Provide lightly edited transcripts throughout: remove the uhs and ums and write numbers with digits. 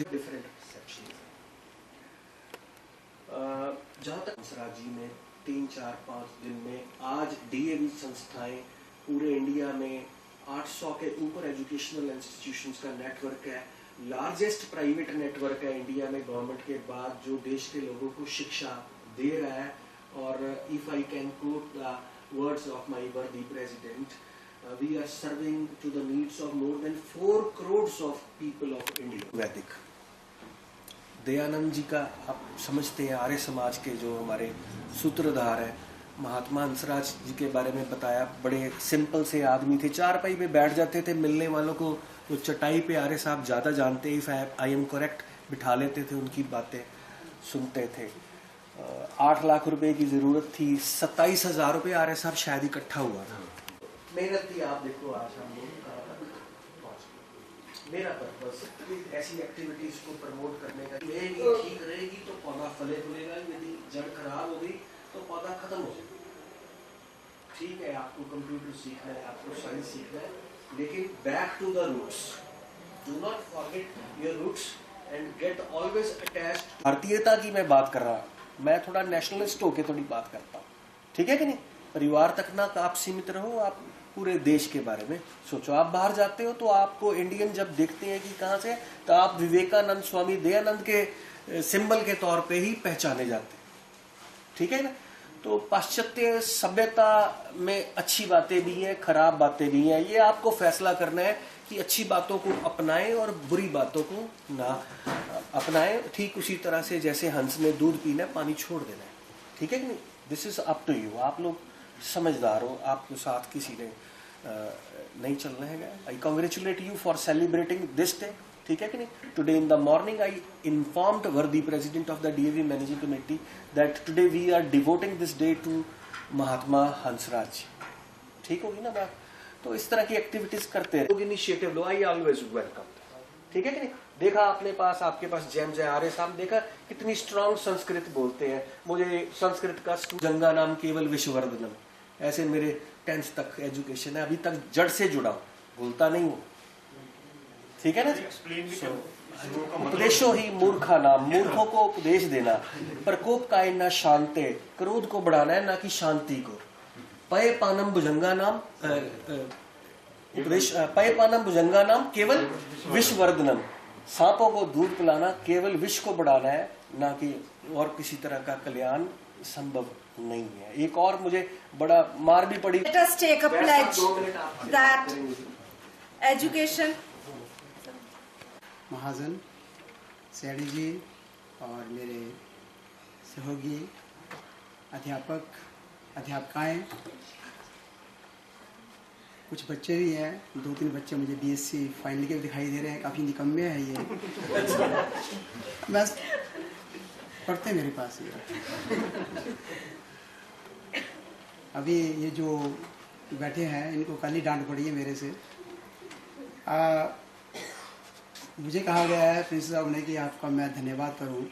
Different section. जहाँ तक सराजी में 3-4-5 दिन में आज डीएवी संस्थाएं पूरे इंडिया में 800 के ऊपर एजुकेशनल इंस्टीट्यूशंस का नेटवर्क है, लार्जेस्ट प्राइवेट नेटवर्क है इंडिया में गवर्नमेंट के बाद, जो देश के लोगों को शिक्षा दे रहा है। और if I can quote the words of my worthy president, we are serving to the needs of more than 4 crore of people of India. Vaidik Dayanand जी का आप समझते हैं, आर्य समाज के जो हमारे सूत्रधार हैं, महात्मा हंसराज जी के बारे में बताया। बड़े सिंपल से आदमी थे, चारपाई पे बैठ जाते थे, मिलने वालों को वो चटाई पे आर्य साहब ज़्यादा जानते, इफ आई एम करेक्ट, बिठा लेते थे, उनकी बातें सुनते थे। 8 लाख रुपए की ज़रूरत थी, 27,000 रुपये आर्य साहब शायद इकट्ठा हुआ था। मेहनत थी, आप देखो आज हम लोग कहाँ तक पहुँच गए। मेरा पर्पस ऐसी एक्टिविटीज को प्रमोट करने का, ये ठीक रहेगी तो पौधा फले फूलेगा, यदि जड़ खराब हो गई तो पौधा खत्म हो जाएगा। ठीक है, आपको कंप्यूटर सीखना है, आपको साइंस सीखना है, लेकिन back to the roots, do not forget your roots and get always attached. भारतीयता की मैं बात कर रहा, मैं थोड़ा नेशनलिस्ट होके थोड़ी बात करता हूँ, ठीक है कि नहीं। परिवार तक ना आप सीमित रहो, आप पूरे देश के बारे में सोचो। आप बाहर जाते हो तो आपको इंडियन जब देखते हैं कि कहाँ से, तो आप विवेकानंद, स्वामी दयानंद के सिंबल के तौर पे ही पहचाने जाते हैं, ठीक है ना। तो पाश्चात्य सभ्यता में अच्छी बातें भी हैं, खराब बातें भी हैं, ये आपको फैसला करना है कि अच्छी बातों को अपनाएं और बुरी बातों को ना अपनाएं। ठीक उसी तरह से जैसे हंस ने दूध पीना है, पानी छोड़ देना है, ठीक है कि नहीं। This is up to you. आप लोग समझदार हो, आपके साथ किसी ने नहीं चलना है। I congratulate you for celebrating this day, ठीक है कि नहीं। Today in the morning I informed worthy president of the DAV managing committee that today we are devoting this day to Mahatma Hansraj. ठीक होगी ना बात। तो इस तरह की एक्टिविटीज करते रहे, initiative low, I always welcome, ठीक है कि नहीं। देखा आपने पास, आपके पास जेम्स है, आर्य साहब देखा कितनी स्ट्रांग संस्कृत बोलते हैं। मुझे संस्कृत का जंगा नाम केवल विश्ववर्धनम, ऐसे मेरे 10th तक एजुकेशन है, अभी तक जड़ से जुड़ा हूं, भूलता नहीं हूं, ठीक है ना। उपदेशो ही मूर्खा नाम, मूर्खों को उपदेश देना। प्रकोप का ना शांते, क्रोध को बढ़ाना है ना कि शांति को। पय पानम भुजंगा नाम, उपदेश पय पानम भुजंगा नाम केवल विश्ववर्धनम, सांपों को दूध पिलाना केवल विष को बढ़ाना है, ना कि और किसी तरह का कल्याण संभव नहीं है। एक और मुझे बड़ा मार भी पड़ी। Let us take a pledge that education। महाजन, सैडी जी और मेरे सहयोगी अध्यापक, अध्यापकाएं, कुछ बच्चे भी हैं, 2-3 बच्चे मुझे बीएससी फाइनल के दिखाई दे रहे हैं, काफ़ी निकम्मे हैं ये। बस पढ़ते मेरे पास ये। अभी ये जो बैठे हैं इनको कल ही डांट पड़ी है मेरे से। मुझे कहा गया है प्रिंसिपल साहब ने कि आपका मैं धन्यवाद करूं।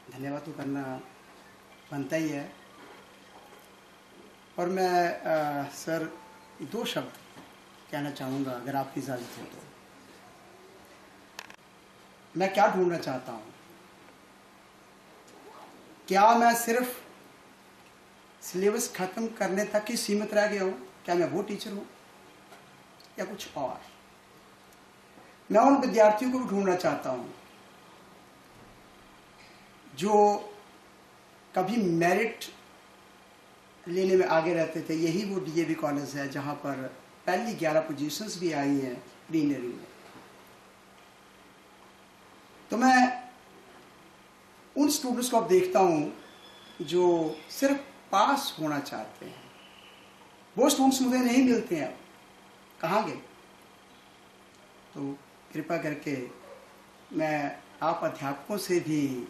धन्यवाद तो करना बनता ही है। और मैं सर 2 शब्द कहना चाहूँगा अगर आपकी इजाज़त हो तो। मैं क्या ढूंढना चाहता हूँ? क्या मैं सिर्फ सिलेबस खत्म करने तक ही सीमित रह गया हूँ? क्या मैं वो टीचर हूँ या कुछ और? मैं उन विद्यार्थियों को भी ढूंढना चाहता हूँ जो कभी मेरिट लेने में आगे रहते थे। यही वो डीएवी कॉलेज है जहाँ पर पहली 11 पोजीशंस भी आई हैं प्रीलिमिनरी में। तो मैं उन स्टूडेंट्स को अब देखता हूँ जो सिर्फ पास होना चाहते हैं। वो स्टूडेंट्स मुझे नहीं मिलते हैं, अब कहाँ गए? तो कृपा करके मैं आप अध्यापकों से भी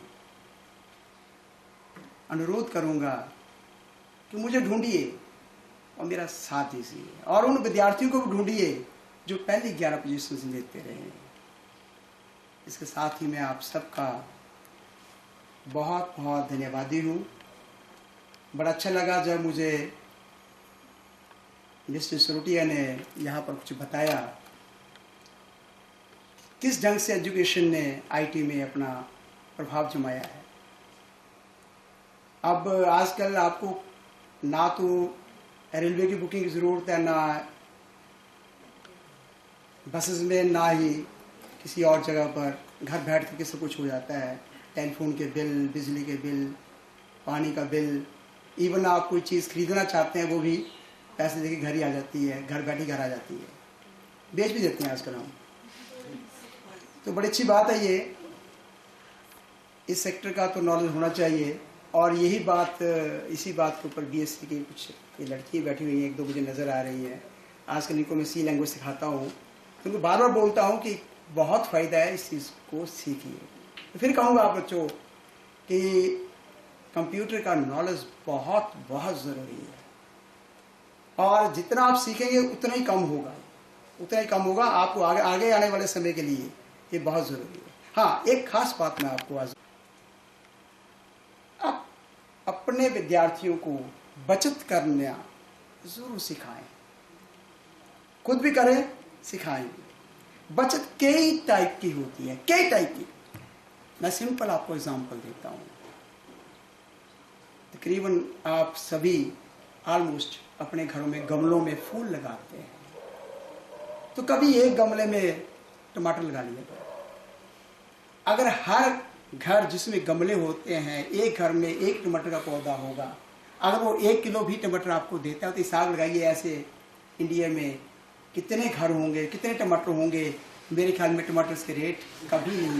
अनुरोध करूँगा कि मुझे ढूंढिए और मेरा साथ दीजिए, और उन विद्यार्थियों को भी ढूंढिए जो पहली 11 पोजीशन लेते रहे हैं। इसके साथ ही मैं आप सबका बहुत बहुत धन्यवादी हूँ। बड़ा अच्छा लगा जब मुझे मिस्टर सरोटिया ने यहाँ पर कुछ बताया किस ढंग से एजुकेशन ने आईटी में अपना प्रभाव जमाया है। अब आजकल आपको ना तो रेलवे की बुकिंग की ज़रूरत है, ना बसेस में, ना ही किसी और जगह पर, घर बैठ करके सब कुछ हो जाता है। टेलीफोन के बिल, बिजली के बिल, पानी का बिल, इवन आप कोई चीज़ खरीदना चाहते हैं वो भी पैसे देके घर ही आ जाती है, घर बैठी घर आ जाती है, बेच भी देते हैं आजकल हम। तो बड़ी अच्छी बात है ये, इस सेक्टर का तो नॉलेज होना चाहिए। और यही बात, इसी बात के ऊपर बीएससी की कुछ ये लड़की बैठी हुई हैं, एक दो मुझे नज़र आ रही हैं। आजकल इनको मैं सी लैंग्वेज सिखाता हूँ, तो उनको बार बार बोलता हूँ कि बहुत फ़ायदा है, इस चीज़ को सीखिए। तो फिर कहूँगा आप बच्चों कि कंप्यूटर का नॉलेज बहुत बहुत ज़रूरी है, और जितना आप सीखेंगे उतना ही कम होगा, उतना ही कम होगा आपको आगे आने वाले समय के लिए ये बहुत ज़रूरी है। हाँ, एक खास बात मैं आपको आज, आप अपने विद्यार्थियों को बचत करना ज़रूर सिखाएं, खुद भी करें, सिखाएं। बचत कई टाइप की होती है, कई टाइप की। मैं सिंपल आपको एग्जांपल देता हूँ। तकरीबन आप सभी ऑलमोस्ट अपने घरों में गमलों में फूल लगाते हैं, तो कभी एक गमले में टमाटर लगा लिया। अगर हर घर जिसमें गमले होते हैं, एक घर में एक टमाटर का पौधा होगा, अगर वो 1 किलो भी टमाटर आपको देता है, तो हिसाब लगाइए ऐसे इंडिया में कितने घर होंगे, कितने टमाटर होंगे। मेरे ख्याल में टमाटर के रेट कभी नहीं